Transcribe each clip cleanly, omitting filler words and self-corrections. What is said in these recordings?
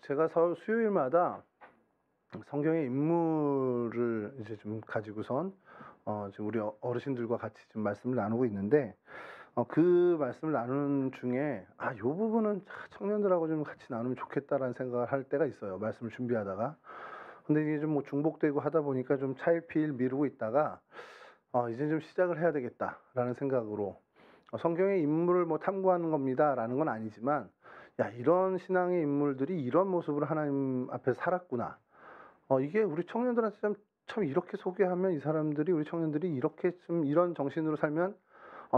제가 수요일마다 성경의 인물을 이제 좀 가지고선 지금 우리 어르신들과 같이 좀 말씀을 나누고 있는데, 그 말씀을 나누는 중에 요 부분은 청년들하고 좀 같이 나누면 좋겠다라는 생각을 할 때가 있어요, 말씀을 준비하다가. 근데 이게 좀 뭐 중복되고 하다 보니까 좀 차일피일 미루고 있다가 이제 좀 시작을 해야 되겠다라는 생각으로, 성경의 인물을 뭐 탐구하는 겁니다라는 건 아니지만, 야, 이런 신앙의 인물들이 이런 모습으로 하나님 앞에 살았구나. 이게 우리 청년들한테 참 이렇게 소개하면 이 사람들이, 우리 청년들이 이렇게 좀 이런 정신으로 살면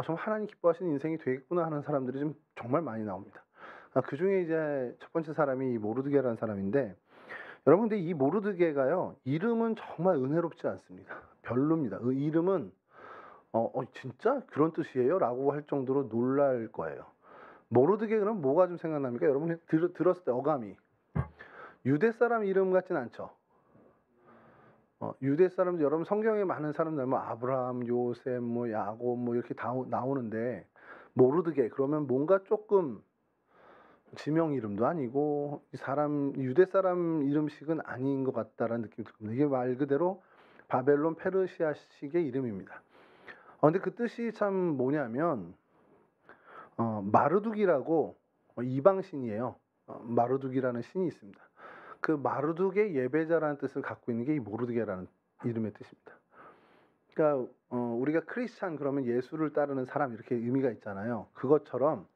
정말 하나님 기뻐하시는 인생이 되겠구나 하는 사람들이 좀 정말 많이 나옵니다. 그중에 이제 첫 번째 사람이 이 모르드게라는 사람인데, 여러분 근데 이 모르드게가요, 이름은 정말 은혜롭지 않습니다. 별로입니다. 이름은 진짜 그런 뜻이에요?라고 할 정도로 놀랄 거예요. 모르드게 그럼 뭐가 좀 생각납니까? 여러분 들었을 때 어감이 유대 사람 이름 같진 않죠. 유대 사람들, 여러분 성경에 많은 사람들 뭐 아브라함, 요셉, 뭐 야곱 뭐 이렇게 다 나오는데, 모르드게 그러면 뭔가 조금 지명 이름도 아니고 사람 유대 사람 이름식은 아닌 것 같다라는 느낌이 듭니다. 이게 말 그대로 바벨론 페르시아식의 이름입니다. 근데 그 뜻이 참 뭐냐면 마르둑이라고, 이방신이에요. 마르둑이라는 신이 있습니다. 그 마르둑의 예배자라는 뜻을 갖고 있는 게 이 모르드게라는 이름의 뜻입니다. 그러니까 우리가 크리스찬 그러면 예수를 따르는 사람 이렇게 의미가 있잖아요. 그것처럼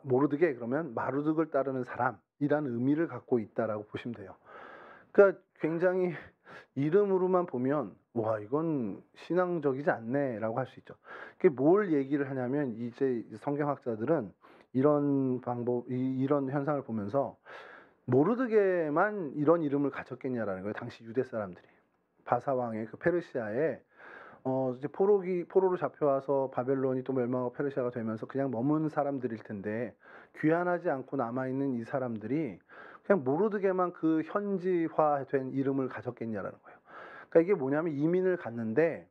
모르드게 그러면 마르둑을 따르는 사람이라는 의미를 갖고 있다라고 보시면 돼요. 그러니까 굉장히 이름으로만 보면 와, 이건 신앙적이지 않네라고 할 수 있죠. 그게 뭘 얘기를 하냐면, 이제 성경학자들은 이런 이런 현상을 보면서 모르드게만 이런 이름을 가졌겠냐라는 거예요. 당시 유대 사람들이 바사왕의 그 페르시아에 이제 포로로 잡혀와서 바벨론이 또 멸망하고 페르시아가 되면서 그냥 머문 사람들일 텐데, 귀환하지 않고 남아있는 이 사람들이 그냥 모르드게만 그 현지화된 이름을 가졌겠냐라는 거예요. 그러니까 이게 뭐냐면, 이민을 갔는데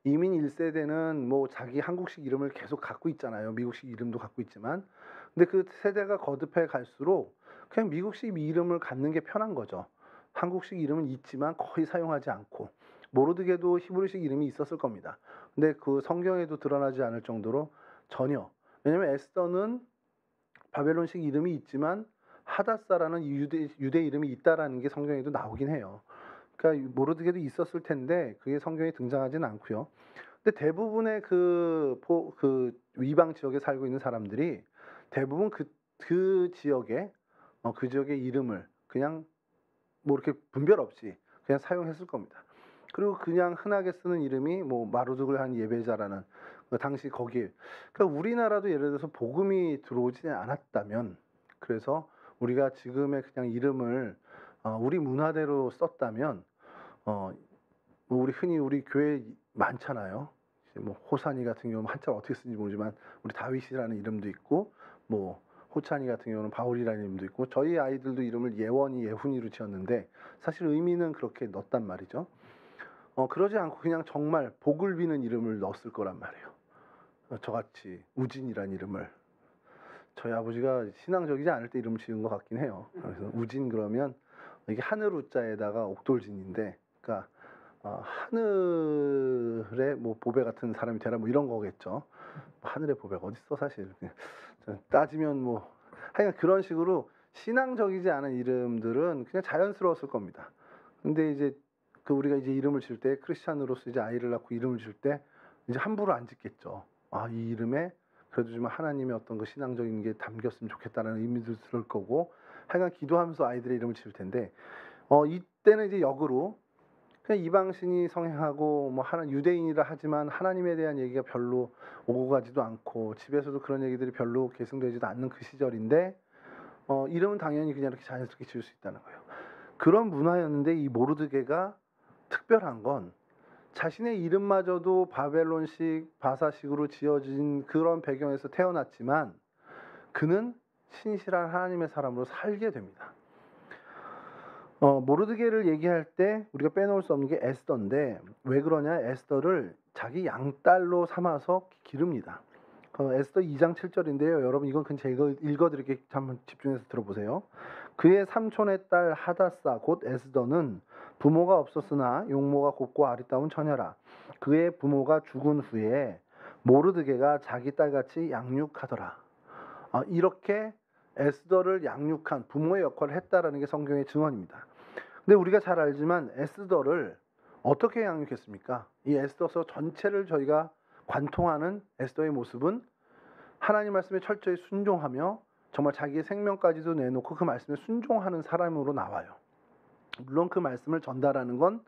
이민 1세대는 뭐 자기 한국식 이름을 계속 갖고 있잖아요. 미국식 이름도 갖고 있지만, 근데 그 세대가 거듭해 갈수록 그냥 미국식 이름을 갖는 게 편한 거죠. 한국식 이름은 있지만 거의 사용하지 않고. 모르드게도 히브리식 이름이 있었을 겁니다. 근데 그 성경에도 드러나지 않을 정도로 전혀. 왜냐면 에스더는 바벨론식 이름이 있지만 하다사라는 유대 이름이 있다라는 게 성경에도 나오긴 해요. 그러니까 모르드게도 있었을 텐데 그게 성경에 등장하지는 않고요. 근데 대부분의 그 이방 지역에 살고 있는 사람들이 대부분 그 지역에 그 지역의 이름을 그냥 뭐 이렇게 분별 없이 그냥 사용했을 겁니다. 그리고 그냥 흔하게 쓰는 이름이 뭐 마루둑을 한 예배자라는 그 당시 거기에, 그러니까 우리나라도 예를 들어서 복음이 들어오지 않았다면, 그래서 우리가 지금의 그냥 이름을 우리 문화대로 썼다면, 뭐 우리 교회 많잖아요. 뭐 호산이 같은 경우는 한자를 어떻게 쓰는지 모르지만 우리 다윗이라는 이름도 있고, 뭐 호찬이 같은 경우는 바울이라는 이름도 있고, 저희 아이들도 이름을 예원이, 예훈이로 지었는데 사실 의미는 그렇게 넣었단 말이죠. 그러지 않고 그냥 정말 복을 비는 이름을 넣었을 거란 말이에요. 저같이 우진이라는 이름을, 저희 아버지가 신앙적이지 않을 때 이름을 지은 것 같긴 해요. 그래서 우진 그러면 이게 하늘 우자에다가 옥돌진인데, 그러니까 하늘의 뭐 보배 같은 사람이 되라 뭐 이런 거겠죠. 하늘의 보배가 어딨어 사실. 따지면 뭐 하여간 그런 식으로 신앙적이지 않은 이름들은 그냥 자연스러웠을 겁니다. 근데 이제 우리가 이제 이름을 질 때, 크리스찬으로서 이제 아이를 낳고 이름을 질 때 이제 함부로 안 짓겠죠. 이 이름에 그래도 좀 하나님의 어떤 그 신앙적인 게 담겼으면 좋겠다는 의미도 들을 거고, 하여간 기도하면서 아이들의 이름을 지을 텐데, 이때는 이제 역으로 그냥 이방신이 성행하고 뭐 유대인이라 하지만 하나님에 대한 얘기가 별로 오고 가지도 않고 집에서도 그런 얘기들이 별로 계승되지도 않는 그 시절인데, 이름은 당연히 그냥 이렇게 자연스럽게 지을 수 있다는 거예요. 그런 문화였는데, 이 모르드게가 특별한 건 자신의 이름마저도 바벨론식 바사식으로 지어진 그런 배경에서 태어났지만 그는 신실한 하나님의 사람으로 살게 됩니다. 모르드게를 얘기할 때 우리가 빼놓을 수 없는 게 에스더인데, 왜 그러냐, 에스더를 자기 양딸로 삼아서 기릅니다. 에스더 2장 7절인데요. 여러분 이건 그냥 제가 읽어드릴게요. 한번 집중해서 들어보세요. 그의 삼촌의 딸 하다사 곧 에스더는 부모가 없었으나 용모가 곱고 아리따운 처녀라. 그의 부모가 죽은 후에 모르드게가 자기 딸같이 양육하더라. 이렇게 에스더를 양육한 부모의 역할을 했다라는 게 성경의 증언입니다. 근데 우리가 잘 알지만 에스더를 어떻게 양육했습니까? 이 에스더서 전체를 저희가 관통하는 에스더의 모습은 하나님 말씀에 철저히 순종하며 정말 자기의 생명까지도 내놓고 그 말씀에 순종하는 사람으로 나와요. 물론 그 말씀을 전달하는 건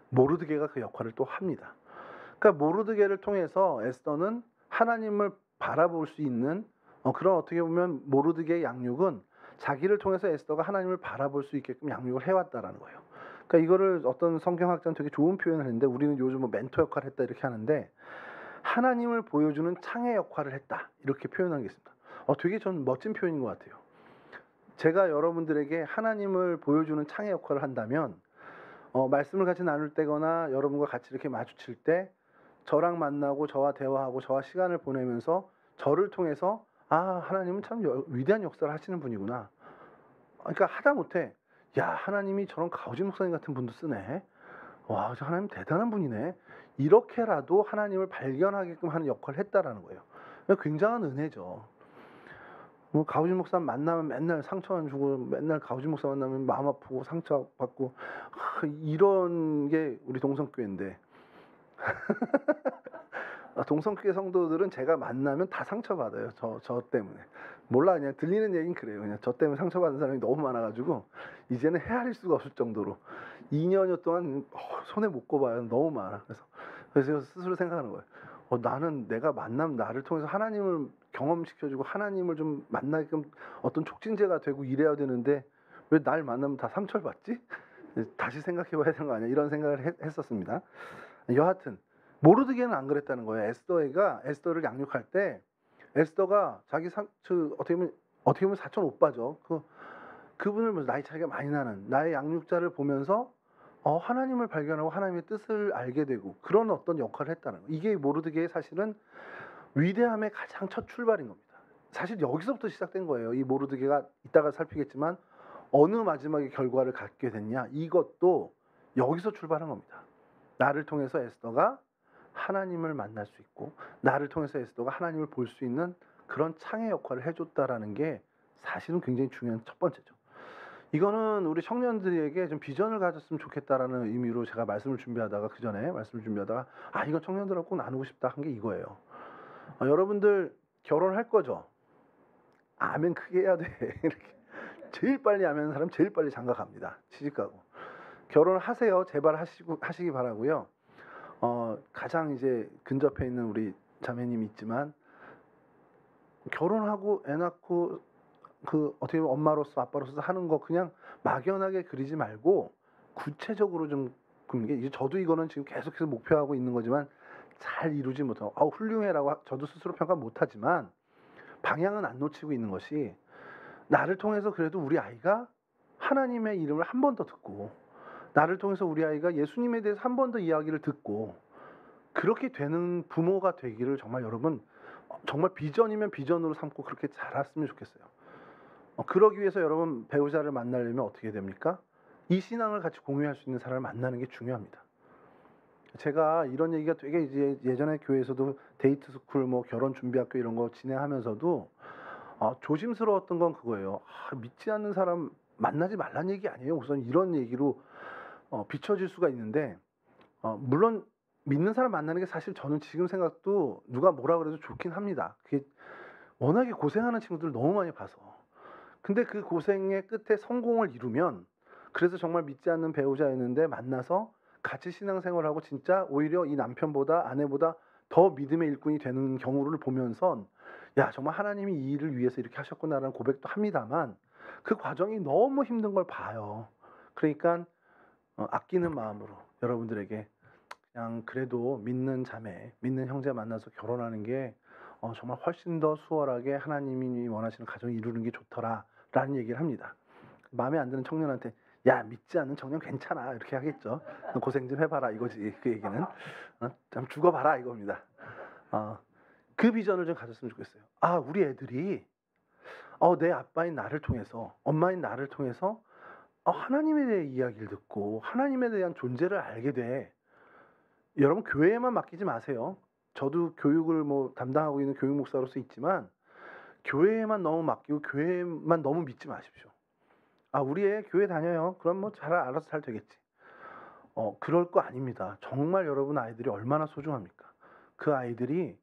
모르드게가 그 역할을 또 합니다. 그러니까 모르드게를 통해서 에스더는 하나님을 바라볼 수 있는 그런 어떻게 보면 모르드게의 양육은 자기를 통해서 에스더가 하나님을 바라볼 수 있게끔 양육을 해왔다라는 거예요. 그러니까 이거를 어떤 성경학자는 되게 좋은 표현을 했는데 우리는 요즘 뭐 멘토 역할을 했다 이렇게 하는데 하나님을 보여주는 창의 역할을 했다 이렇게 표현한 게 있습니다. 되게 전 멋진 표현인 것 같아요. 제가 여러분들에게 하나님을 보여주는 창의 역할을 한다면 말씀을 같이 나눌 때거나 여러분과 같이 이렇게 마주칠 때 저랑 만나고 저와 대화하고 저와 시간을 보내면서 저를 통해서 하나님은 참 위대한 역사를 하시는 분이구나. 그러니까 하다못해 야 하나님이 저런 가우지 목사님 같은 분도 쓰네. 와 저 하나님 대단한 분이네. 이렇게라도 하나님을 발견하게끔 하는 역할을 했다라는 거예요. 굉장한 은혜죠. 가우지 목사 만나면 맨날 상처만 주고 맨날 가우지 목사 만나면 마음 아프고 상처 받고 이런 게 우리 동성교회인데 동성교회 성도들은 제가 만나면 다 상처받아요. 저 때문에. 몰라 그냥 들리는 얘기는 그래요. 그냥 저 때문에 상처받은 사람이 너무 많아가지고 이제는 헤아릴 수가 없을 정도로 2년여 동안 손에 못 꼽아요. 너무 많아. 그래서 스스로 생각하는 거예요. 나는 내가 만나면 나를 통해서 하나님을 경험시켜주고 하나님을 좀 만나게끔 어떤 촉진제가 되고 이래야 되는데 왜 날 만나면 다 상처를 받지? 다시 생각해봐야 되는 거 아니야? 이런 생각을 했었습니다. 여하튼 모르드게는 안 그랬다는 거예요. 에스더를 양육할 때 에스더가 자기 어떻게 보면 사촌 오빠죠. 그분을 나이 차이가 많이 나는 나의 양육자를 보면서 하나님을 발견하고 하나님의 뜻을 알게 되고 그런 어떤 역할을 했다는 거예요. 이게 모르드게의 사실은 위대함의 가장 첫 출발인 겁니다. 사실 여기서부터 시작된 거예요. 이 모르드게가 이따가 살피겠지만 어느 마지막에 결과를 갖게 됐냐 이것도 여기서 출발한 겁니다. 나를 통해서 에스더가 하나님을 만날 수 있고 나를 통해서 에스더가 하나님을 볼 수 있는 그런 창의 역할을 해줬다라는 게 사실은 굉장히 중요한 첫 번째죠. 이거는 우리 청년들에게 좀 비전을 가졌으면 좋겠다라는 의미로 제가 말씀을 준비하다가 이건 청년들하고 꼭 나누고 싶다 한 게 이거예요. 여러분들 결혼할 거죠? 아멘 크게 해야 돼. 이렇게 제일 빨리 아멘 사람 제일 빨리 장가갑니다. 시집가고 결혼을 하세요. 제발 하시기 바라고요. 가장 이제 근접해 있는 우리 자매님이 있지만 결혼하고 애 낳고 어떻게 보면 엄마로서 아빠로서 하는 거 그냥 막연하게 그리지 말고 구체적으로 좀 그런 게 이제 저도 이거는 지금 계속해서 목표하고 있는 거지만 잘 이루지 못하고 훌륭해라고 저도 스스로 평가 못하지만 방향은 안 놓치고 있는 것이 나를 통해서 그래도 우리 아이가 하나님의 이름을 한 번 더 듣고 나를 통해서 우리 아이가 예수님에 대해서 한 번 더 이야기를 듣고 그렇게 되는 부모가 되기를 정말 여러분 정말 비전이면 비전으로 삼고 그렇게 자랐으면 좋겠어요. 그러기 위해서 여러분 배우자를 만나려면 어떻게 됩니까? 이 신앙을 같이 공유할 수 있는 사람을 만나는 게 중요합니다. 제가 이런 얘기가 되게 이제 예전에 교회에서도 데이트 스쿨 뭐 결혼 준비학교 이런 거 진행하면서도 조심스러웠던 건 그거예요. 믿지 않는 사람 만나지 말란 얘기 아니에요. 우선 이런 얘기로 비춰질 수가 있는데 물론 믿는 사람 만나는 게 사실 저는 지금 생각도 누가 뭐라 그래도 좋긴 합니다. 그게 워낙에 고생하는 친구들 너무 많이 봐서. 근데 그 고생의 끝에 성공을 이루면 그래서 정말 믿지 않는 배우자였는데 만나서 같이 신앙생활하고 진짜 오히려 이 남편보다 아내보다 더 믿음의 일꾼이 되는 경우를 보면서 야 정말 하나님이 이 일을 위해서 이렇게 하셨구나라는 고백도 합니다만 그 과정이 너무 힘든 걸 봐요. 그러니까 아끼는 마음으로 여러분들에게 그냥 그래도 믿는 자매, 믿는 형제 만나서 결혼하는 게 정말 훨씬 더 수월하게 하나님이 원하시는 가정을 이루는 게 좋더라라는 얘기를 합니다. 마음에 안 드는 청년한테 야 믿지 않는 청년 괜찮아 이렇게 하겠죠. 고생 좀 해봐라 이거지 그 얘기는. 좀 죽어봐라 이겁니다. 그 비전을 좀 가졌으면 좋겠어요. 아, 우리 애들이 내 아빠인 나를 통해서, 엄마인 나를 통해서 하나님에 대해 이야기를 듣고 하나님에 대한 존재를 알게 돼. 여러분 교회에만 맡기지 마세요. 저도 교육을 뭐 담당하고 있는 교육 목사로서 있지만 교회에만 너무 맡기고 교회만 너무 믿지 마십시오. 아, 우리 애 교회 다녀요. 그럼 뭐 잘 알아서 잘 되겠지. 그럴 거 아닙니다. 정말 여러분 아이들이 얼마나 소중합니까? 그 아이들이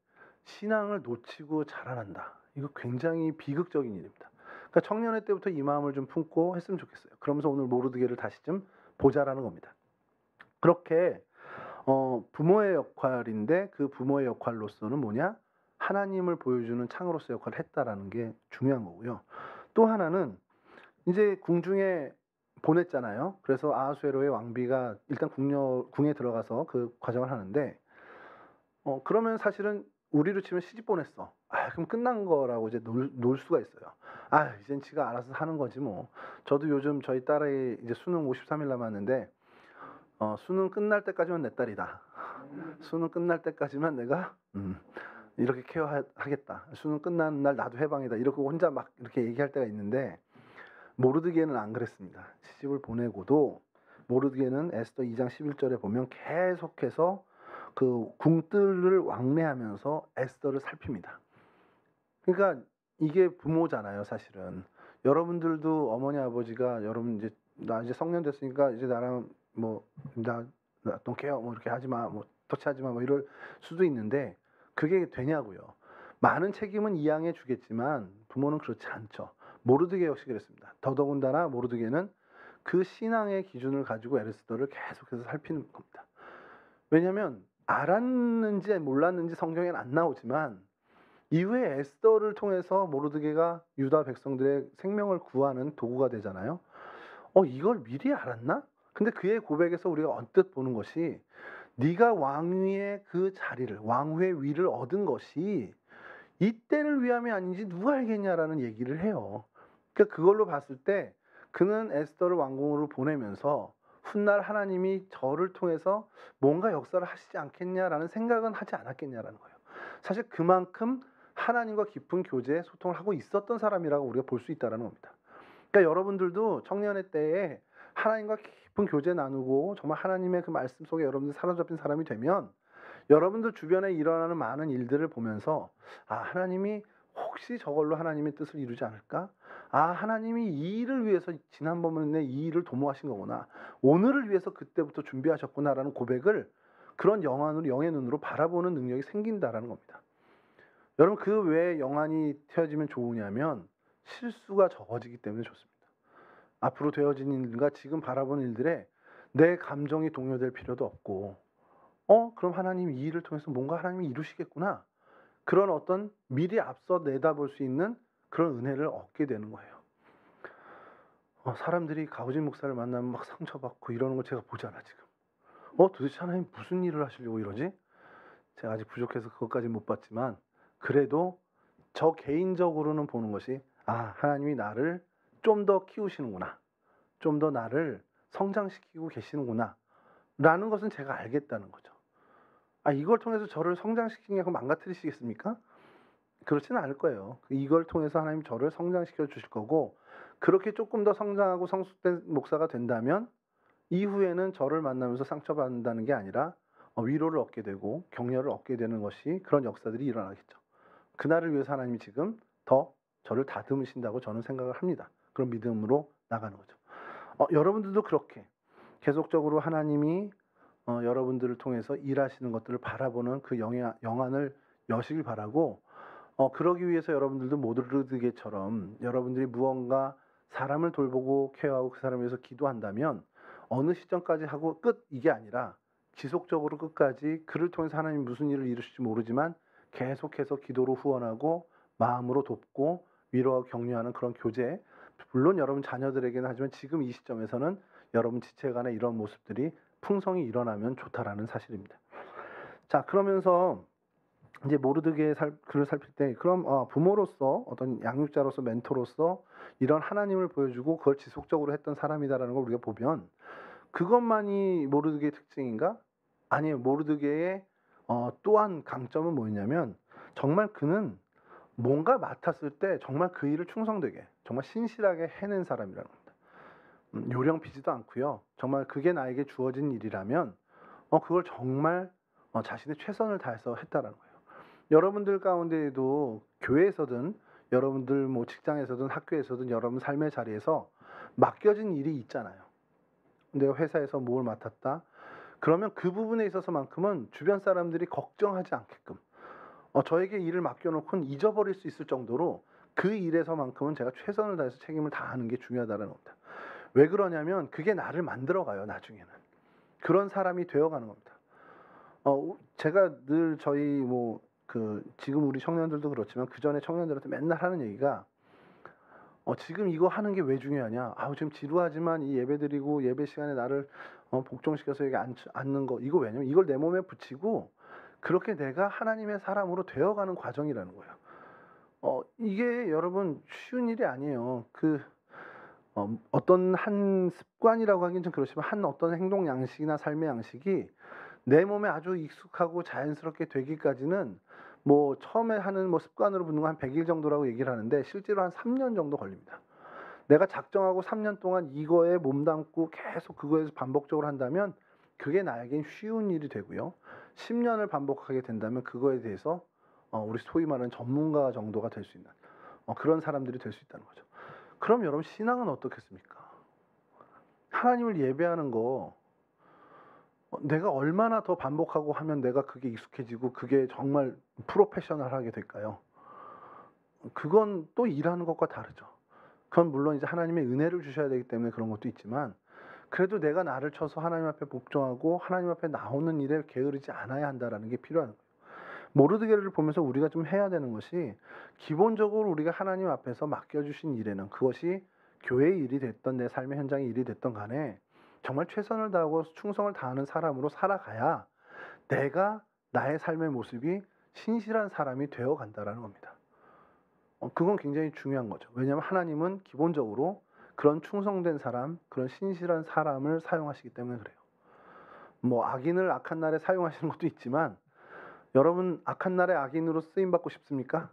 신앙을 놓치고 자라난다. 이거 굉장히 비극적인 일입니다. 그러니까 청년의 때부터 이 마음을 좀 품고 했으면 좋겠어요. 그러면서 오늘 모르드게를 다시 좀 보자라는 겁니다. 그렇게 부모의 역할인데 그 부모의 역할로서는 뭐냐? 하나님을 보여주는 창으로서 역할을 했다라는 게 중요한 거고요. 또 하나는 이제 궁중에 보냈잖아요. 그래서 아하수에로의 왕비가 일단 궁에 들어가서 그 과정을 하는데 그러면 사실은 우리로 치면 시집 보냈어. 그럼 끝난 거라고 이제 놀 수가 있어요. 이젠 지가 알아서 하는 거지 뭐. 저도 요즘 저희 딸의 이제 수능 53일 남았는데 수능 끝날 때까지만 내 딸이다. 수능 끝날 때까지만 내가 이렇게 케어하겠다. 수능 끝나는 날 나도 해방이다. 이렇게 혼자 막 이렇게 얘기할 때가 있는데 모르드게는 안 그랬습니다. 시집을 보내고도 모르드게는 에스더 2장 11절에 보면 계속해서 그 궁뜰을 왕래하면서 에스더를 살핍니다. 그러니까 이게 부모잖아요, 사실은. 여러분들도 어머니 아버지가 여러분 이제 나 이제 성년 됐으니까 이제 나랑 뭐 나 don't care 뭐 이렇게 하지 마, 뭐 터치하지 마, 뭐 이럴 수도 있는데 그게 되냐고요. 많은 책임은 이양해 주겠지만 부모는 그렇지 않죠. 모르드게 역시 그랬습니다. 더더군다나 모르드게는 그 신앙의 기준을 가지고 에스더를 계속해서 살피는 겁니다. 왜냐하면 알았는지 몰랐는지 성경에는 안 나오지만 이후에 에스더를 통해서 모르드게가 유다 백성들의 생명을 구하는 도구가 되잖아요. 이걸 미리 알았나? 근데 그의 고백에서 우리가 언뜻 보는 것이 네가 왕위의 그 자리를, 왕후의 위를 얻은 것이 이때를 위함이 아닌지 누가 알겠냐라는 얘기를 해요. 그러니까 그걸로 봤을 때 그는 에스더를 왕궁으로 보내면서 훗날 하나님이 저를 통해서 뭔가 역사를 하시지 않겠냐라는 생각은 하지 않았겠냐라는 거예요. 사실 그만큼 하나님과 깊은 교제, 소통을 하고 있었던 사람이라고 우리가 볼 수 있다는 겁니다. 그러니까 여러분들도 청년의 때에 하나님과 깊은 교제 나누고 정말 하나님의 그 말씀 속에 여러분들 사로잡힌 사람이 되면 여러분들 주변에 일어나는 많은 일들을 보면서 하나님이 혹시 저걸로 하나님의 뜻을 이루지 않을까? 하나님이 이 일을 위해서 지난번에 이 일을 도모하신 거구나. 오늘을 위해서 그때부터 준비하셨구나라는 고백을 그런 영의 눈으로 바라보는 능력이 생긴다라는 겁니다. 여러분 그 왜 영안이 튀어지면 좋으냐면 실수가 적어지기 때문에 좋습니다. 앞으로 되어진 일과 지금 바라보는 일들에 내 감정이 동요될 필요도 없고 그럼 하나님이 이 일을 통해서 뭔가 하나님이 이루시겠구나. 그런 어떤 미리 앞서 내다볼 수 있는 그런 은혜를 얻게 되는 거예요. 사람들이 가우진 목사를 만나면 막 상처받고 이러는 거 제가 보잖아 지금. 도대체 하나님 무슨 일을 하시려고 이러지? 제가 아직 부족해서 그것까지 못 봤지만 그래도 저 개인적으로는 보는 것이 하나님이 나를 좀 더 키우시는구나. 좀 더 나를 성장시키고 계시는구나. 라는 것은 제가 알겠다는 거죠. 이걸 통해서 저를 성장시키냐고 망가뜨리시겠습니까? 그렇지는 않을 거예요. 이걸 통해서 하나님 저를 성장시켜 주실 거고 그렇게 조금 더 성장하고 성숙된 목사가 된다면 이후에는 저를 만나면서 상처받는다는 게 아니라 위로를 얻게 되고 격려를 얻게 되는 것이 그런 역사들이 일어나겠죠. 그날을 위해서 하나님이 지금 더 저를 다듬으신다고 저는 생각을 합니다. 그런 믿음으로 나가는 거죠. 여러분들도 그렇게 계속적으로 하나님이 여러분들을 통해서 일하시는 것들을 바라보는 그 영안을 여시길 바라고 그러기 위해서 여러분들도 모르드게처럼 여러분들이 무언가 사람을 돌보고 케어하고 그 사람을 위해서 기도한다면 어느 시점까지 하고 끝 이게 아니라 지속적으로 끝까지 그를 통해서 하나님이 무슨 일을 이루실지 모르지만 계속해서 기도로 후원하고 마음으로 돕고 위로하고 격려하는 그런 교제, 물론 여러분 자녀들에게는 하지만 지금 이 시점에서는 여러분 지체간의 이런 모습들이 풍성히 일어나면 좋다라는 사실입니다. 자, 그러면서 이제 모르드게의 글을 살필 때 그럼 부모로서 어떤 양육자로서 멘토로서 이런 하나님을 보여주고 그걸 지속적으로 했던 사람이다라는 걸 우리가 보면 그것만이 모르드게의 특징인가? 아니에요. 모르드게의 또한 강점은 뭐였냐면 정말 그는 뭔가 맡았을 때 정말 그 일을 충성되게 정말 신실하게 해낸 사람이라는 겁니다. 요령 피지도 않고요. 정말 그게 나에게 주어진 일이라면 그걸 정말 자신의 최선을 다해서 했다라는 거예요. 여러분들 가운데에도 교회에서든 여러분들 뭐 직장에서든 학교에서든 여러분 삶의 자리에서 맡겨진 일이 있잖아요. 내가 회사에서 뭘 맡았다. 그러면 그 부분에 있어서만큼은 주변 사람들이 걱정하지 않게끔 저에게 일을 맡겨놓고는 잊어버릴 수 있을 정도로 그 일에서만큼은 제가 최선을 다해서 책임을 다하는 게 중요하다는 겁니다. 왜 그러냐면 그게 나를 만들어가요. 나중에는. 그런 사람이 되어가는 겁니다. 제가 늘 저희 지금 우리 청년들도 그렇지만 그 전에 청년들한테 맨날 하는 얘기가 지금 이거 하는 게 왜 중요하냐? 지금 지루하지만 이 예배 드리고 예배 시간에 나를 복종시켜서 여기 앉는 거 이거 왜냐면 이걸 내 몸에 붙이고 그렇게 내가 하나님의 사람으로 되어가는 과정이라는 거예요. 이게 여러분 쉬운 일이 아니에요. 어떤 한 습관이라고 하긴 좀 그렇지만 한 어떤 행동 양식이나 삶의 양식이 내 몸에 아주 익숙하고 자연스럽게 되기까지는 처음에 하는 습관으로 붙는 거 한 100일 정도라고 얘기를 하는데 실제로 한 3년 정도 걸립니다. 내가 작정하고 3년 동안 이거에 몸담고 계속 그거에서 반복적으로 한다면 그게 나에겐 쉬운 일이 되고요. 10년을 반복하게 된다면 그거에 대해서 우리 소위 말하는 전문가 정도가 될 수 있는 그런 사람들이 될 수 있다는 거죠. 그럼 여러분 신앙은 어떻겠습니까? 하나님을 예배하는 거 내가 얼마나 더 반복하고 하면 내가 그게 익숙해지고 그게 정말 프로페셔널하게 될까요? 그건 또 일하는 것과 다르죠. 그건 물론 이제 하나님의 은혜를 주셔야 되기 때문에 그런 것도 있지만 그래도 내가 나를 쳐서 하나님 앞에 복종하고 하나님 앞에 나오는 일에 게으르지 않아야 한다라는 게 필요한 거예요. 모르드게를 보면서 우리가 좀 해야 되는 것이 기본적으로 우리가 하나님 앞에서 맡겨주신 일에는 그것이 교회의 일이 됐던 내 삶의 현장의 일이 됐던 간에 정말 최선을 다하고 충성을 다하는 사람으로 살아가야 내가 나의 삶의 모습이 신실한 사람이 되어 간다라는 겁니다. 그건 굉장히 중요한 거죠. 왜냐하면 하나님은 기본적으로 그런 충성된 사람, 그런 신실한 사람을 사용하시기 때문에 그래요. 악인을 악한 날에 사용하시는 것도 있지만 여러분 악한 날에 악인으로 쓰임받고 싶습니까?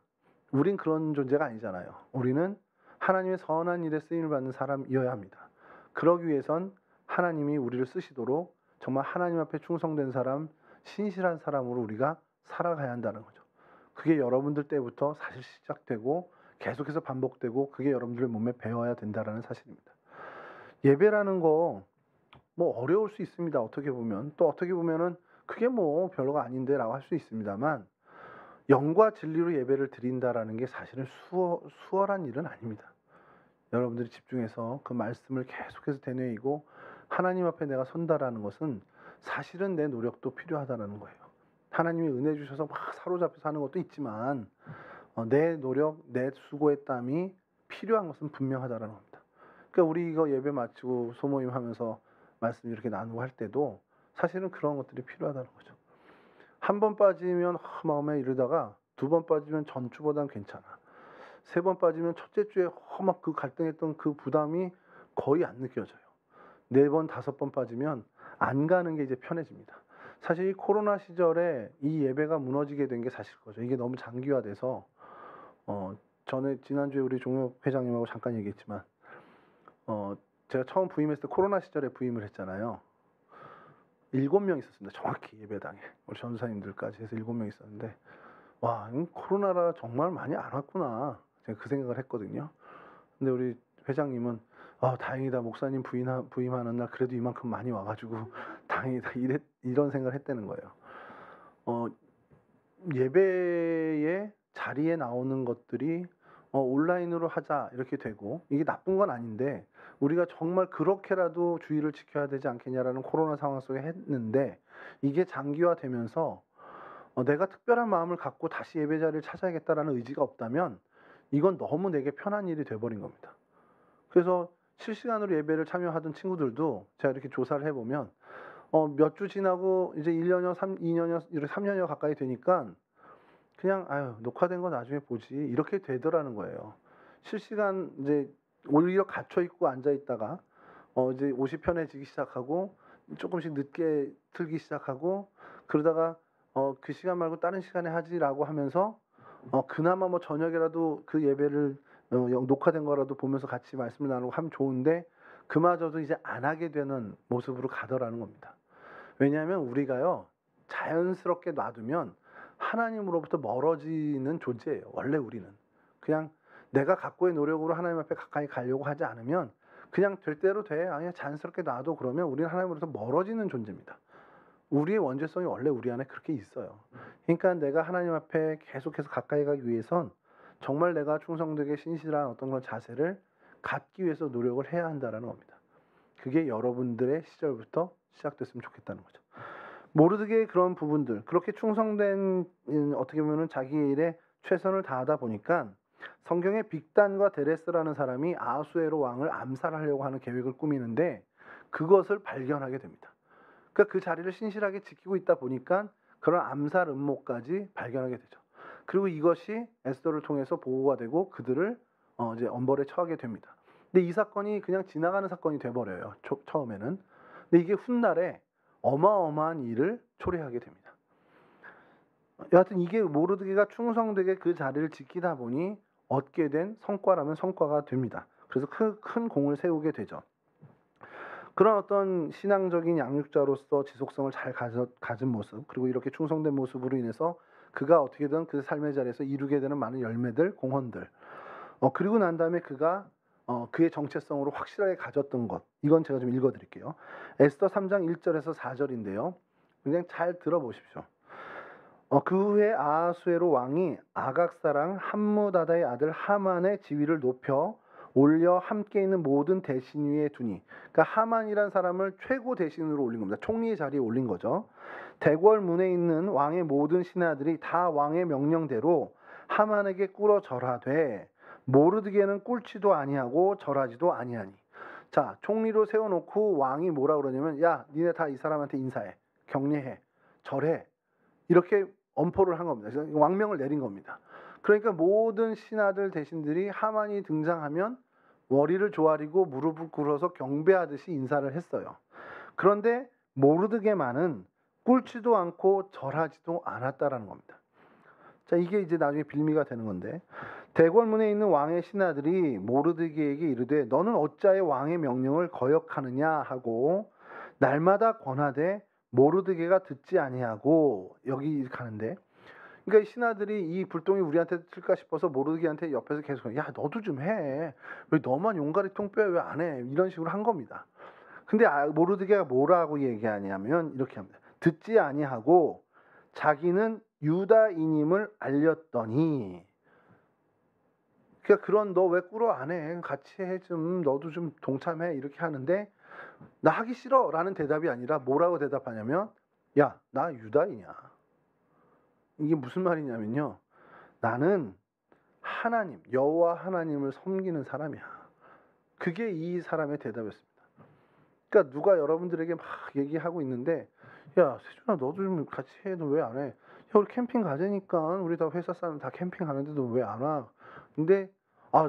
우린 그런 존재가 아니잖아요. 우리는 하나님의 선한 일에 쓰임을 받는 사람이어야 합니다. 그러기 위해선 하나님이 우리를 쓰시도록 정말 하나님 앞에 충성된 사람, 신실한 사람으로 우리가 살아가야 한다는 거죠. 그게 여러분들 때부터 사실 시작되고 계속해서 반복되고 그게 여러분들의 몸에 배어야 된다는 사실입니다. 예배라는 거 어려울 수 있습니다. 어떻게 보면 또 어떻게 보면은 그게 별로가 아닌데라고 할 수 있습니다만 영과 진리로 예배를 드린다라는 게 사실은 수월한 일은 아닙니다. 여러분들이 집중해서 그 말씀을 계속해서 되뇌이고 하나님 앞에 내가 선다라는 것은 사실은 내 노력도 필요하다는 거예요. 하나님이 은혜 주셔서 막 사로잡혀서 하는 것도 있지만 내 노력, 내 수고의 땀이 필요한 것은 분명하다는 겁니다. 그러니까 우리 이거 예배 마치고 소모임 하면서 말씀 이렇게 나누고 할 때도 사실은 그런 것들이 필요하다는 거죠. 한 번 빠지면 마음에 이르다가 두 번 빠지면 전주보단 괜찮아. 세 번 빠지면 첫째 주에 막 그 갈등했던 그 부담이 거의 안 느껴져요. 네 번, 다섯 번 빠지면 안 가는 게 이제 편해집니다. 사실 이 코로나 시절에 이 예배가 무너지게 된 게 사실 거죠. 이게 너무 장기화돼서 전에 지난주에 우리 종혁 회장님하고 잠깐 얘기했지만 제가 처음 부임했을 때 코로나 시절에 부임을 했잖아요. 7명 있었습니다. 정확히 예배당에. 우리 전사님들까지 해서 7명 있었는데 와, 코로나라 정말 많이 안 왔구나. 제가 그 생각을 했거든요. 근데 우리 회장님은 다행이다. 목사님 부임하는 날 그래도 이만큼 많이 와가지고 다행이다. 이런 생각을 했다는 거예요. 예배의 자리에 나오는 것들이 온라인으로 하자 이렇게 되고 이게 나쁜 건 아닌데 우리가 정말 그렇게라도 주의를 지켜야 되지 않겠냐라는 코로나 상황 속에 했는데 이게 장기화되면서 내가 특별한 마음을 갖고 다시 예배 자리를 찾아야겠다라는 의지가 없다면 이건 너무 내게 편한 일이 돼버린 겁니다. 그래서 실시간으로 예배를 참여하던 친구들도 제가 이렇게 조사를 해보면 몇 주 지나고 이제 1년여, 2년여, 이렇게 3년여 가까이 되니까 그냥 녹화된 거 나중에 보지 이렇게 되더라는 거예요. 실시간 이제 오히려 갇혀 있고 앉아 있다가 이제 옷이 편해지기 시작하고 조금씩 늦게 틀기 시작하고 그러다가 그 시간 말고 다른 시간에 하지라고 하면서 그나마 뭐 저녁이라도 그 예배를 녹화된 거라도 보면서 같이 말씀을 나누고 하면 좋은데 그마저도 이제 안 하게 되는 모습으로 가더라는 겁니다. 왜냐하면 우리가요 자연스럽게 놔두면 하나님으로부터 멀어지는 존재예요. 원래 우리는 그냥 내가 각고의 노력으로 하나님 앞에 가까이 가려고 하지 않으면 그냥 될 대로 돼. 아니 자연스럽게 놔도 그러면 우리는 하나님으로부터 멀어지는 존재입니다. 우리의 원죄성이 원래 우리 안에 그렇게 있어요. 그러니까 내가 하나님 앞에 계속해서 가까이 가기 위해선 정말 내가 충성되게 신실한 어떤 그런 자세를 갖기 위해서 노력을 해야 한다는 겁니다. 그게 여러분들의 시절부터 시작됐으면 좋겠다는 거죠. 모르드게의 그런 부분들, 그렇게 충성된 어떻게 보면 자기의 일에 최선을 다하다 보니까 성경에 빅단과 데레스라는 사람이 아하수에로 왕을 암살하려고 하는 계획을 꾸미는데 그것을 발견하게 됩니다. 그러니까 그 자리를 신실하게 지키고 있다 보니까 그런 암살 음모까지 발견하게 되죠. 그리고 이것이 에스더를 통해서 보고가 되고 그들을 이제 엄벌에 처하게 됩니다. 근데 이 사건이 그냥 지나가는 사건이 돼버려요. 처음에는. 근데 이게 훗날에 어마어마한 일을 초래하게 됩니다. 여하튼 이게 모르드게가 충성되게 그 자리를 지키다 보니 얻게 된 성과라면 성과가 됩니다. 그래서 큰 공을 세우게 되죠. 그런 어떤 신앙적인 양육자로서 지속성을 잘 가진 모습, 그리고 이렇게 충성된 모습으로 인해서 그가 어떻게든 그 삶의 자리에서 이루게 되는 많은 열매들, 공헌들, 그리고 난 다음에 그가 그의 정체성으로 확실하게 가졌던 것, 이건 제가 좀 읽어드릴게요. 에스더 3장 1절에서 4절인데요. 그냥 잘 들어보십시오. 그 후에 아하수에로 왕이 아각 사람 함무다다의 아들 하만의 지위를 높여 올려 함께 있는 모든 대신 위에 두니, 그러니까 하만이란 사람을 최고 대신으로 올린 겁니다. 총리의 자리에 올린 거죠. 대궐 문에 있는 왕의 모든 신하들이 다 왕의 명령대로 하만에게 꿇어 절하되 모르드게는 꿇지도 아니하고 절하지도 아니하니. 자, 총리로 세워놓고 왕이 뭐라 그러냐면, 야, 니네 다 이 사람한테 인사해, 격려해, 절해, 이렇게 엄포를 한 겁니다. 왕명을 내린 겁니다. 그러니까 모든 신하들 대신들이 하만이 등장하면 머리를 조아리고 무릎을 꿇어서 경배하듯이 인사를 했어요. 그런데 모르드게만은 꿇지도 않고 절하지도 않았다라는 겁니다. 자, 이게 이제 나중에 빌미가 되는 건데, 대궐문에 있는 왕의 신하들이 모르드게에게 이르되 너는 어찌하여 왕의 명령을 거역하느냐 하고 날마다 권하되 모르드게가 듣지 아니하고, 여기 가는데, 그러니까 신하들이 이 불똥이 우리한테 틀까 싶어서 모르드게한테 옆에서 계속 야 너도 좀 해, 왜 너만 용가리통 빼, 왜 안 해, 이런 식으로 한 겁니다. 근데 모르드게가 뭐라고 얘기하냐면 이렇게 합니다. 듣지 아니하고 자기는 유다인임을 알렸더니, 그러니까 그런 너 왜 꿇어 안 해, 같이 해, 좀 너도 좀 동참해, 이렇게 하는데 나 하기 싫어 라는 대답이 아니라 뭐라고 대답하냐면 야 나 유다인이야. 이게 무슨 말이냐면요, 나는 하나님, 여호와 하나님을 섬기는 사람이야. 그게 이 사람의 대답이었습니다. 그러니까 누가 여러분들에게 막 얘기하고 있는데 야 세준아 너도 좀 같이 해, 너 왜 안 해? 야 우리 캠핑 가자니까, 우리 다 회사 사람 다 캠핑 가는데 너 왜 안 와? 근데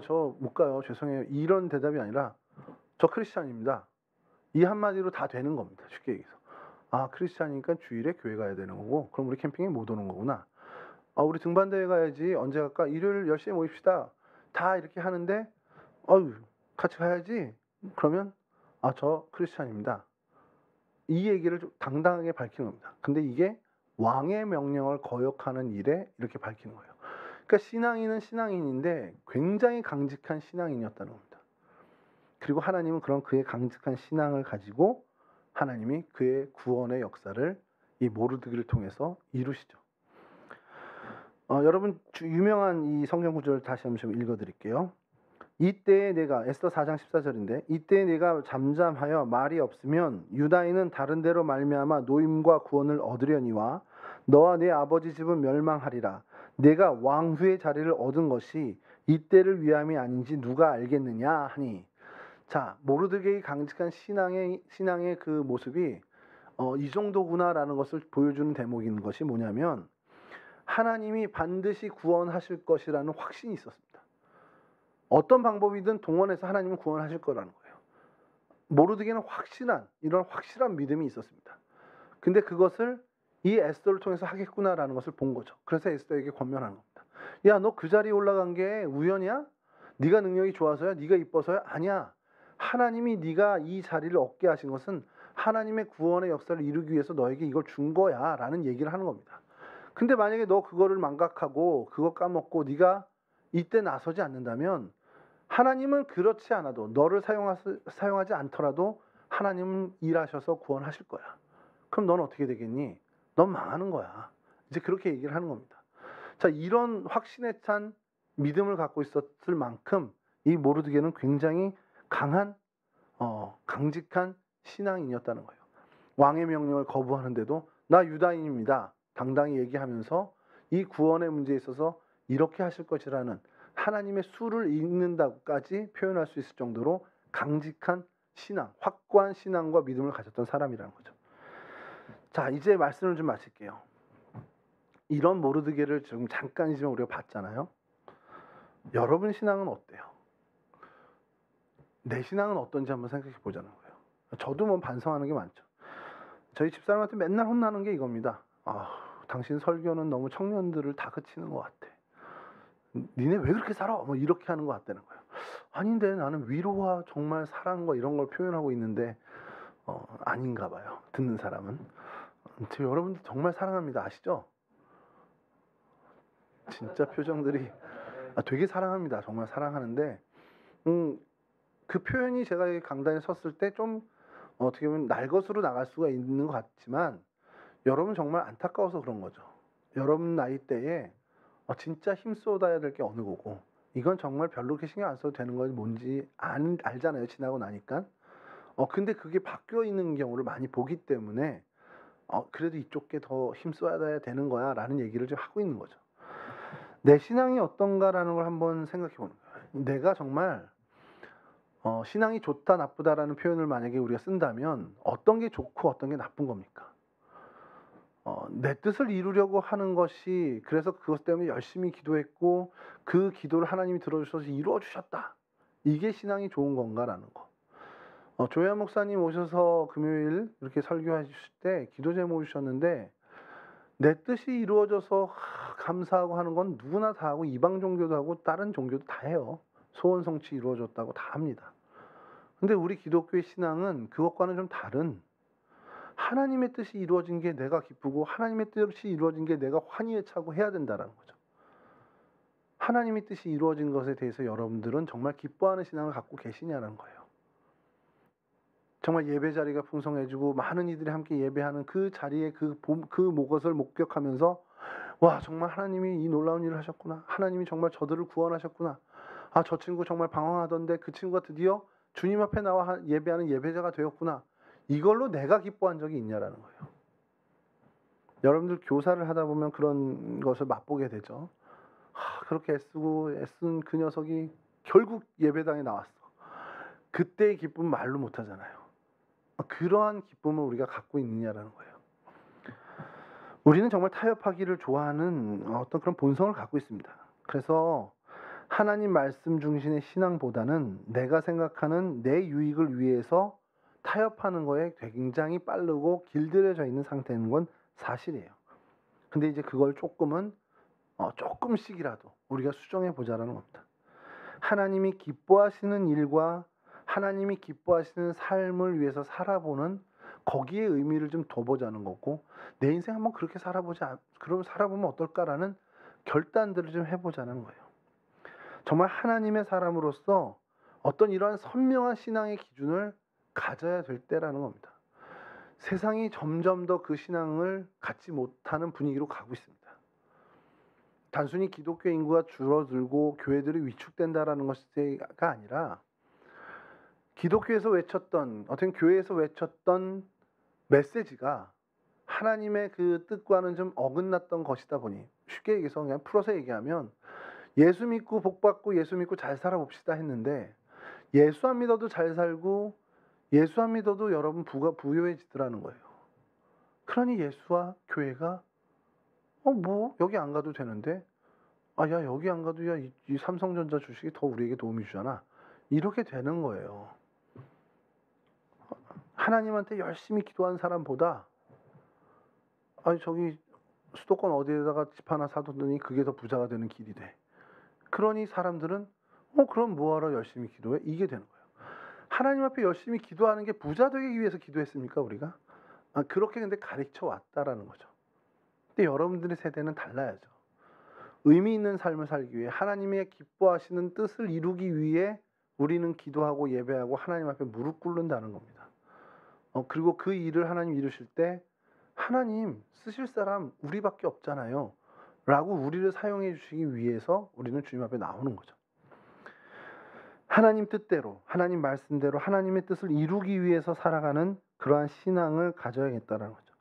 저 못 가요, 죄송해요, 이런 대답이 아니라 저 크리스찬입니다. 이 한마디로 다 되는 겁니다. 쉽게 얘기해서 크리스찬이니까 주일에 교회 가야 되는 거고, 그럼 우리 캠핑에 못 오는 거구나. 우리 등반대회 가야지, 언제 갈까? 일요일 10시에 모입시다. 다 이렇게 하는데 같이 가야지. 그러면 저 크리스찬입니다. 이 얘기를 좀 당당하게 밝히는 겁니다. 근데 이게 왕의 명령을 거역하는 일에 이렇게 밝히는 거예요. 그러니까 신앙인은 신앙인인데 굉장히 강직한 신앙인이었다는 겁니다. 그리고 하나님은 그런 그의 강직한 신앙을 가지고 하나님이 그의 구원의 역사를 이 모르드게를 통해서 이루시죠. 여러분 유명한 이 성경 구절을 다시 한번 읽어드릴게요. 이때에 내가, 에스더 4장 14절인데, 이때에 내가 잠잠하여 말이 없으면 유다인은 다른 데로 말미암아 노임과 구원을 얻으려니와 너와 내 아버지 집은 멸망하리라. 내가 왕후의 자리를 얻은 것이 이때를 위함이 아닌지 누가 알겠느냐 하니. 자, 모르드게의 강직한 신앙의 그 모습이 이 정도구나라는 것을 보여주는 대목인 것이 뭐냐면, 하나님이 반드시 구원하실 것이라는 확신이 있었습니다. 어떤 방법이든 동원해서 하나님은 구원하실 거라는 거예요. 모르드게는 이런 확실한 믿음이 있었습니다. 근데 그것을 이 에스더를 통해서 하겠구나라는 것을 본 거죠. 그래서 에스더에게 권면하는 겁니다. 야, 너 그 자리에 올라간 게 우연이야? 네가 능력이 좋아서야? 네가 이뻐서야? 아니야. 하나님이 네가 이 자리를 얻게 하신 것은 하나님의 구원의 역사를 이루기 위해서 너에게 이걸 준 거야 라는 얘기를 하는 겁니다. 근데 만약에 너 그거를 망각하고 그거 까먹고 네가 이때 나서지 않는다면 하나님은 그렇지 않아도 너를 사용하지 않더라도 하나님은 일하셔서 구원하실 거야. 그럼 넌 어떻게 되겠니? 넌 망하는 거야. 이제 그렇게 얘기를 하는 겁니다. 자, 이런 확신에 찬 믿음을 갖고 있었을 만큼 이 모르드게는 굉장히 강한 강직한 신앙인이었다는 거예요. 왕의 명령을 거부하는데도 나 유다인입니다. 당당히 얘기하면서 이 구원의 문제에 있어서 이렇게 하실 것이라는 하나님의 수를 읽는다고까지 표현할 수 있을 정도로 강직한 신앙, 확고한 신앙과 믿음을 가졌던 사람이라는 거죠. 자, 이제 말씀을 좀 마칠게요. 이런 모르드게를 지금 잠깐이지만 우리가 봤잖아요. 여러분 신앙은 어때요? 내 신앙은 어떤지 한번 생각해 보자는 거예요. 저도 뭐 반성하는 게 많죠. 저희 집사람한테 맨날 혼나는 게 이겁니다. 당신 설교는 너무 청년들을 다그치는 것 같아. 니네 왜 그렇게 살아? 뭐 이렇게 하는 것 같다는 거예요. 아닌데 나는 위로와 정말 사랑과 이런 걸 표현하고 있는데 아닌가 봐요. 듣는 사람은. 여러분들 정말 사랑합니다. 아시죠? 진짜 표정들이 되게 사랑합니다. 정말 사랑하는데 그 표현이 제가 강단에 섰을 때 좀 어떻게 보면 날것으로 나갈 수가 있는 것 같지만 여러분 정말 안타까워서 그런 거죠. 여러분 나이대에 진짜 힘쏟아야 될 게 어느 거고 이건 정말 별로 그렇게 신경 안 써도 되는 건지 뭔지 알잖아요. 지나고 나니까. 근데 그게 바뀌어 있는 경우를 많이 보기 때문에 그래도 이쪽 게 더 힘써야 되는 거야 라는 얘기를 좀 하고 있는 거죠. 내 신앙이 어떤가라는 걸 한번 생각해 보는 거예요. 내가 정말 신앙이 좋다 나쁘다라는 표현을 만약에 우리가 쓴다면 어떤 게 좋고 어떤 게 나쁜 겁니까? 내 뜻을 이루려고 하는 것이 그래서 그것 때문에 열심히 기도했고 그 기도를 하나님이 들어주셔서 이루어 주셨다. 이게 신앙이 좋은 건가라는 거. 조혜한 목사님 오셔서 금요일 이렇게 설교해 주실 때 기도 제목 주셨는데 내 뜻이 이루어져서 감사하고 하는 건 누구나 다 하고 이방 종교도 하고 다른 종교도 다 해요. 소원 성취 이루어졌다고 다 합니다. 근데 우리 기독교의 신앙은 그것과는 좀 다른 하나님의 뜻이 이루어진 게 내가 기쁘고 하나님의 뜻이 이루어진 게 내가 환희에 차고 해야 된다라는 거죠. 하나님의 뜻이 이루어진 것에 대해서 여러분들은 정말 기뻐하는 신앙을 갖고 계시냐는 거예요. 정말 예배 자리가 풍성해지고 많은 이들이 함께 예배하는 그 자리에 그 것을 목격하면서 와, 정말 하나님이 이 놀라운 일을 하셨구나. 하나님이 정말 저들을 구원하셨구나. 저 친구 정말 방황하던데 그 친구가 드디어 주님 앞에 나와 예배하는 예배자가 되었구나. 이걸로 내가 기뻐한 적이 있냐라는 거예요. 여러분들 교사를 하다 보면 그런 것을 맛보게 되죠. 그렇게 애쓴 그 녀석이 결국 예배당에 나왔어. 그때의 기쁨 말로 못하잖아요. 그러한 기쁨을 우리가 갖고 있느냐라는 거예요. 우리는 정말 타협하기를 좋아하는 어떤 그런 본성을 갖고 있습니다. 그래서 하나님 말씀 중심의 신앙보다는 내가 생각하는 내 유익을 위해서 타협하는 거에 굉장히 빠르고 길들여져 있는 상태인 건 사실이에요. 근데 이제 그걸 조금씩이라도 우리가 수정해 보자라는 겁니다. 하나님이 기뻐하시는 일과 하나님이 기뻐하시는 삶을 위해서 살아보는 거기에 의미를 좀 둬보자는 거고 내 인생 한번 그렇게 그럼 살아보면 어떨까라는 결단들을 좀 해보자는 거예요. 정말 하나님의 사람으로서 어떤 이러한 선명한 신앙의 기준을 가져야 될 때라는 겁니다. 세상이 점점 더 그 신앙을 갖지 못하는 분위기로 가고 있습니다. 단순히 기독교 인구가 줄어들고 교회들이 위축된다라는 것가 아니라 기독교에서 외쳤던 어떤 교회에서 외쳤던 메시지가 하나님의 그 뜻과는 좀 어긋났던 것이다 보니 쉽게 얘기해서 그냥 풀어서 얘기하면 예수 믿고 복 받고 예수 믿고 잘 살아봅시다 했는데 예수 안 믿어도 잘 살고 예수 안 믿어도 여러분 부유해지더라는 거예요. 그러니 예수와 교회가 뭐 여기 안 가도 되는데 야 여기 안 가도 이 삼성전자 주식이 더 우리에게 도움이 주잖아. 이렇게 되는 거예요. 하나님한테 열심히 기도한 사람보다 저기 수도권 어디에다가 집 하나 사뒀더니 그게 더 부자가 되는 길이 돼. 그러니 사람들은 그럼 뭐하러 열심히 기도해? 이게 되는 거예요. 하나님 앞에 열심히 기도하는 게 부자 되기 위해서 기도했습니까, 우리가? 그렇게 근데 가르쳐 왔다라는 거죠. 근데 여러분들의 세대는 달라야죠. 의미 있는 삶을 살기 위해 하나님의 기뻐하시는 뜻을 이루기 위해 우리는 기도하고 예배하고 하나님 앞에 무릎 꿇는다는 겁니다. 그리고 그 일을 하나님 이루실 때 하나님 쓰실 사람 우리밖에 없잖아요. 라고 우리를 사용해 주시기 위해서 우리는 주님 앞에 나오는 거죠. 하나님 뜻대로, 하나님 말씀대로 하나님의 뜻을 이루기 위해서 살아가는 그러한 신앙을 가져야겠다는 거죠.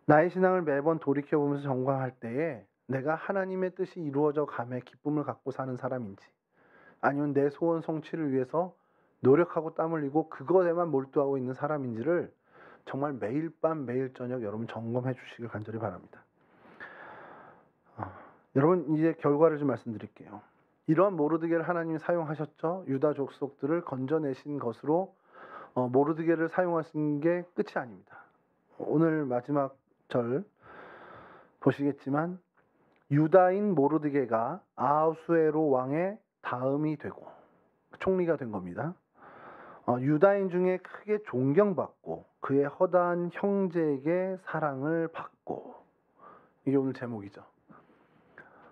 나의 신앙을 매번 돌이켜보면서 점검할 때에 내가 하나님의 뜻이 이루어져 감에 기쁨을 갖고 사는 사람인지, 아니면 내 소원 성취를 위해서 노력하고 땀 흘리고 그것에만 몰두하고 있는 사람인지를 정말 매일 밤 매일 저녁 여러분 점검해 주시길 간절히 바랍니다. 여러분 이제 결과를 좀 말씀드릴게요. 이러한 모르드게를 하나님이 사용하셨죠. 유다 족속들을 건져내신 것으로 모르드게를 사용하신 게 끝이 아닙니다. 오늘 마지막 절 보시겠지만 유다인 모르드게가 아하수에로 왕의 다음이 되고 총리가 된 겁니다. 유다인 중에 크게 존경받고 그의 허다한 형제에게 사랑을 받고, 이게 오늘 제목이죠.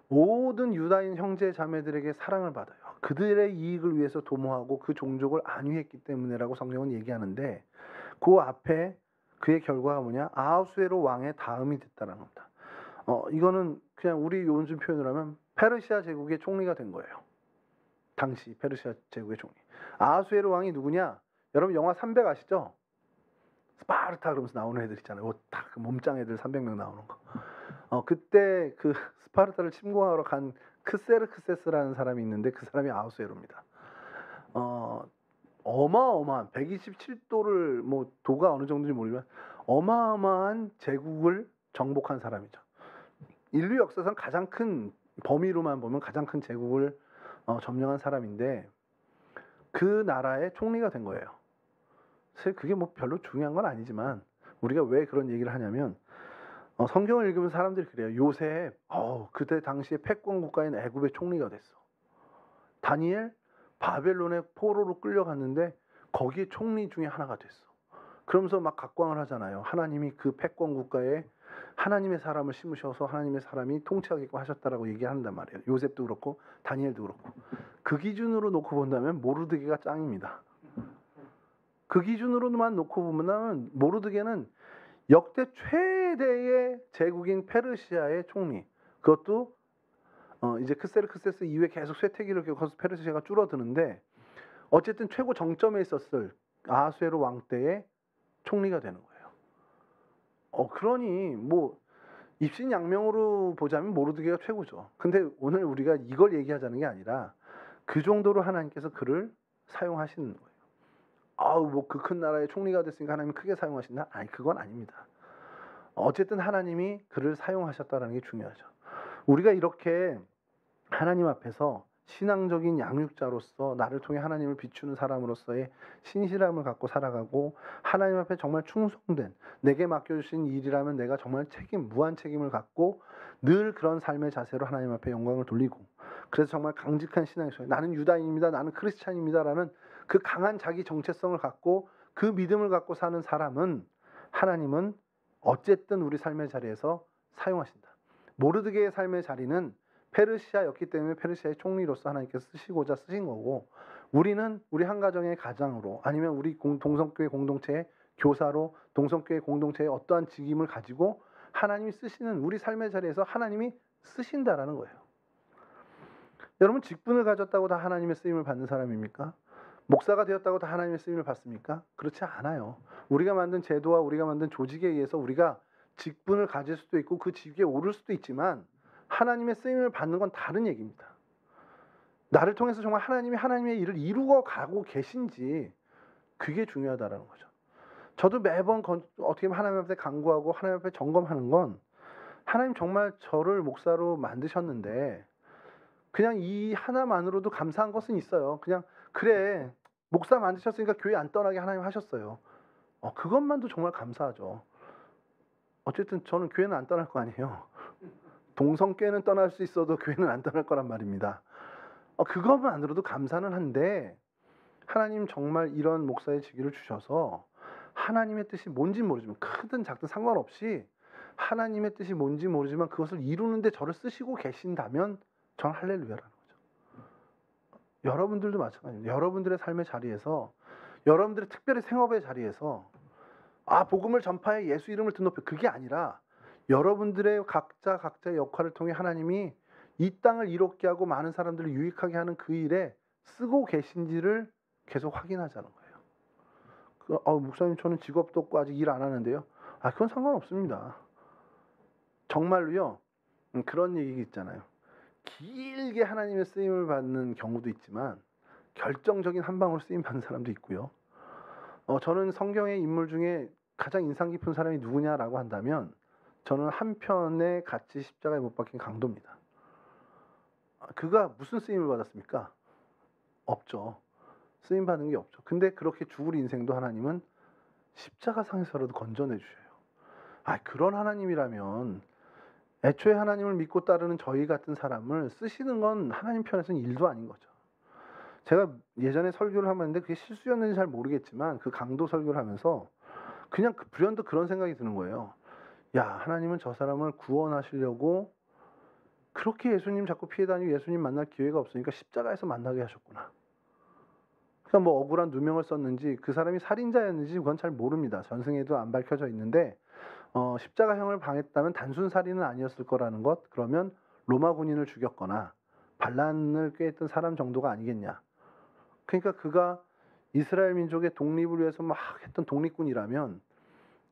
모든 유다인 형제 자매들에게 사랑을 받아요. 그들의 이익을 위해서 도모하고 그 종족을 안위했기 때문에라고 성경은 얘기하는데, 그 앞에 그의 결과가 뭐냐? 아하수에로 왕의 다음이 됐다는 겁니다. 이거는 그냥 우리 요즘 표현으로 하면 페르시아 제국의 총리가 된 거예요. 당시 페르시아 제국의 총리. 아하수에로 왕이 누구냐? 여러분 영화 300 아시죠? 스파르타 그러면서 나오는 애들 있잖아요. 다 그 몸짱 애들 300명 나오는 거. 그때 그 스파르타를 침공하러 간 크세르크세스라는 사람이 있는데 그 사람이 아하수에로입니다. 어마어마한 127도를 뭐 도가 어느 정도인지 모르지만 어마어마한 제국을 정복한 사람이죠. 인류 역사상 가장 큰 범위로만 보면 가장 큰 제국을 점령한 사람인데 그 나라의 총리가 된 거예요. 사실 그게 뭐 별로 중요한 건 아니지만 우리가 왜 그런 얘기를 하냐면 성경을 읽으면 사람들이 그래요. 요셉 그때 당시에 패권 국가인 애굽의 총리가 됐어. 다니엘 바벨론의 포로로 끌려갔는데 거기에 총리 중에 하나가 됐어. 그러면서 막 각광을 하잖아요. 하나님이 그 패권 국가에 하나님의 사람을 심으셔서 하나님의 사람이 통치하게끔 하셨다라고 얘기한단 말이에요. 요셉도 그렇고 다니엘도 그렇고. 그 기준으로 놓고 본다면 모르드게가 짱입니다. 그 기준으로만 놓고 보면 모르드게는 역대 최대의 제국인 페르시아의 총리. 그것도 이제 크세르크세스 이후에 계속 쇠퇴기를 겪어서 페르시아가 줄어드는데 어쨌든 최고 정점에 있었을 아하수에로 왕 때의 총리가 되는 거예요. 그러니 뭐 입신양명으로 보자면 모르드게가 최고죠. 근데 오늘 우리가 이걸 얘기하자는 게 아니라 그 정도로 하나님께서 그를 사용하시는 거예요. 뭐 그 큰 나라의 총리가 됐으니까 하나님이 크게 사용하신다? 아니, 그건 아닙니다. 어쨌든 하나님이 그를 사용하셨다는 게 중요하죠. 우리가 이렇게 하나님 앞에서 신앙적인 양육자로서 나를 통해 하나님을 비추는 사람으로서의 신실함을 갖고 살아가고 하나님 앞에 정말 충성된, 내게 맡겨주신 일이라면 내가 정말 무한 책임을 갖고 늘 그런 삶의 자세로 하나님 앞에 영광을 돌리고, 그래서 정말 강직한 신앙의 소리, 나는 유다인입니다, 나는 크리스찬입니다 라는 그 강한 자기 정체성을 갖고 그 믿음을 갖고 사는 사람은 하나님은 어쨌든 우리 삶의 자리에서 사용하신다. 모르드게의 삶의 자리는 페르시아였기 때문에 페르시아의 총리로서 하나님께서 쓰시고자 쓰신 거고, 우리는 우리 한 가정의 가장으로 아니면 우리 동성교회 공동체의 교사로 동성교회 공동체의 어떠한 직임을 가지고 하나님이 쓰시는 우리 삶의 자리에서 하나님이 쓰신다라는 거예요. 여러분 직분을 가졌다고 다 하나님의 쓰임을 받는 사람입니까? 목사가 되었다고 다 하나님의 쓰임을 받습니까? 그렇지 않아요. 우리가 만든 제도와 우리가 만든 조직에 의해서 우리가 직분을 가질 수도 있고 그 직위에 오를 수도 있지만 하나님의 쓰임을 받는 건 다른 얘기입니다. 나를 통해서 정말 하나님이 하나님의 일을 이루어 가고 계신지, 그게 중요하다는 거죠. 저도 매번 어떻게 보면 하나님 앞에 간구하고 하나님 앞에 점검하는 건, 하나님 정말 저를 목사로 만드셨는데 그냥 이 하나만으로도 감사한 것은 있어요. 그냥 그래, 목사 만드셨으니까 교회 안 떠나게 하나님 하셨어요. 그것만도 정말 감사하죠. 어쨌든 저는 교회는 안 떠날 거 아니에요. 동성교회는 떠날 수 있어도 교회는 안 떠날 거란 말입니다. 그것만으로도 감사는 한데 하나님 정말 이런 목사의 직위를 주셔서 하나님의 뜻이 뭔지 모르지만 크든 작든 상관없이 하나님의 뜻이 뭔지 모르지만 그것을 이루는데 저를 쓰시고 계신다면 저는 할렐루야라는 거죠. 여러분들도 마찬가지입니다. 여러분들의 삶의 자리에서 여러분들의 특별히 생업의 자리에서 복음을 전파해 예수 이름을 드높여 그게 아니라 여러분들의 각자의 역할을 통해 하나님이 이 땅을 이롭게 하고 많은 사람들을 유익하게 하는 그 일에 쓰고 계신지를 계속 확인하자는 거예요. 목사님 저는 직업도 없고 아직 일 안 하는데요. 그건 상관없습니다. 정말로요. 그런 얘기 있잖아요. 길게 하나님의 쓰임을 받는 경우도 있지만 결정적인 한 방으로 쓰임 받는 사람도 있고요. 저는 성경의 인물 중에 가장 인상 깊은 사람이 누구냐라고 한다면 저는 한편에 같이 십자가에 못 박힌 강도입니다. 그가 무슨 쓰임을 받았습니까? 없죠. 쓰임 받은 게 없죠. 근데 그렇게 죽을 인생도 하나님은 십자가상에서라도 건져내 주셔요. 그런 하나님이라면 애초에 하나님을 믿고 따르는 저희 같은 사람을 쓰시는 건 하나님 편에서는 일도 아닌 거죠. 제가 예전에 설교를 하면서 그게 실수였는지 잘 모르겠지만 그 강도 설교를 하면서 그냥 불현듯 그런 생각이 드는 거예요. 하나님은 저 사람을 구원하시려고 그렇게 예수님 자꾸 피해 다니고 예수님 만날 기회가 없으니까 십자가에서 만나게 하셨구나. 그러니까 뭐 억울한 누명을 썼는지 그 사람이 살인자였는지 그건 잘 모릅니다. 전승에도 안 밝혀져 있는데 십자가형을 당했다면 단순 살인은 아니었을 거라는 것, 그러면 로마 군인을 죽였거나 반란을 꾀했던 사람 정도가 아니겠냐. 그러니까 그가 이스라엘 민족의 독립을 위해서 막 했던 독립군이라면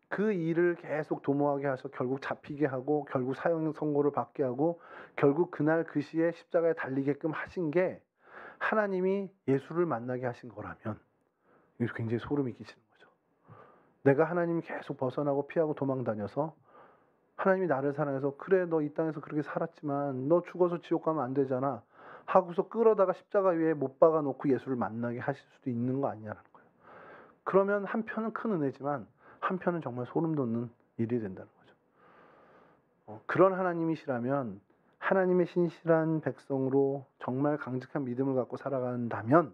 그 일을 계속 도모하게 해서 결국 잡히게 하고 결국 사형 선고를 받게 하고 결국 그날 그 시에 십자가에 달리게끔 하신 게 하나님이 예수를 만나게 하신 거라면 이게 굉장히 소름이 끼치는 거죠. 내가 하나님 계속 벗어나고 피하고 도망다녀서 하나님이 나를 사랑해서 그래 너 이 땅에서 그렇게 살았지만 너 죽어서 지옥 가면 안 되잖아 하고서 끌어다가 십자가 위에 못 박아놓고 예수를 만나게 하실 수도 있는 거 아니냐라는 거예요. 그러면 한편은 큰 은혜지만 한편은 정말 소름 돋는 일이 된다는 거죠. 그런 하나님이시라면 하나님의 신실한 백성으로 정말 강직한 믿음을 갖고 살아간다면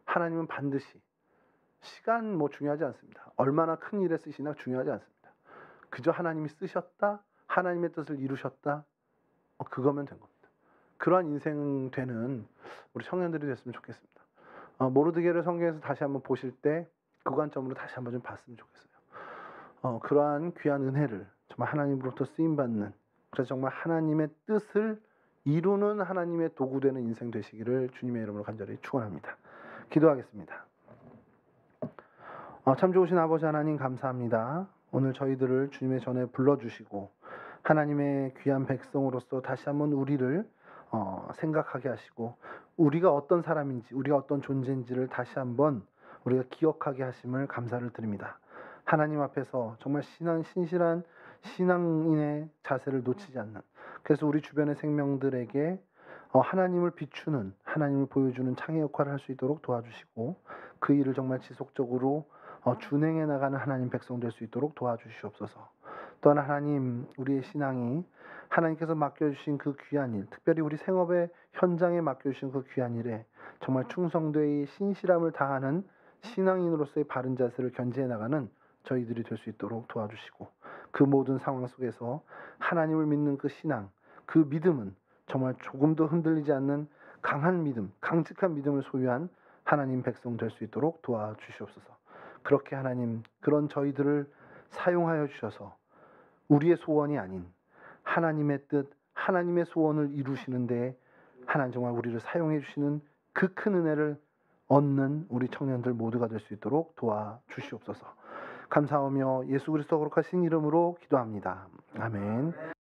하나님은 반드시 시간 중요하지 않습니다. 얼마나 큰 일에 쓰시나 중요하지 않습니다. 그저 하나님이 쓰셨다, 하나님의 뜻을 이루셨다, 그거면 된 겁니다. 그러한 인생 되는 우리 청년들이 됐으면 좋겠습니다. 모르드게를 성경에서 다시 한번 보실 때 그 관점으로 다시 한번 좀 봤으면 좋겠어요. 그러한 귀한 은혜를 정말 하나님으로부터 쓰임받는, 그래서 정말 하나님의 뜻을 이루는 하나님의 도구 되는 인생 되시기를 주님의 이름으로 간절히 축원합니다. 기도하겠습니다. 참 좋으신 아버지 하나님 감사합니다. 오늘 저희들을 주님의 전에 불러주시고 하나님의 귀한 백성으로서 다시 한번 우리를 생각하게 하시고 우리가 어떤 사람인지 우리가 어떤 존재인지를 다시 한번 우리가 기억하게 하심을 감사를 드립니다. 하나님 앞에서 정말 신실한 신앙인의 자세를 놓치지 않는, 그래서 우리 주변의 생명들에게 하나님을 비추는, 하나님을 보여주는 창의 역할을 할 수 있도록 도와주시고 그 일을 정말 지속적으로 준행해 나가는 하나님 백성 될 수 있도록 도와주시옵소서. 또한 하나님, 우리의 신앙이 하나님께서 맡겨주신 그 귀한 일, 특별히 우리 생업의 현장에 맡겨주신 그 귀한 일에 정말 충성되이 신실함을 다하는 신앙인으로서의 바른 자세를 견지해 나가는 저희들이 될 수 있도록 도와주시고 그 모든 상황 속에서 하나님을 믿는 그 신앙, 그 믿음은 정말 조금도 흔들리지 않는 강한 믿음, 강직한 믿음을 소유한 하나님 백성 될 수 있도록 도와주시옵소서. 그렇게 하나님, 그런 저희들을 사용하여 주셔서 우리의 소원이 아닌 하나님의 뜻, 하나님의 소원을 이루시는 데 하나님 정말 우리를 사용해 주시는 그 큰 은혜를 얻는 우리 청년들 모두가 될 수 있도록 도와주시옵소서. 감사하며 예수 그리스도 거룩하신 이름으로 기도합니다. 아멘.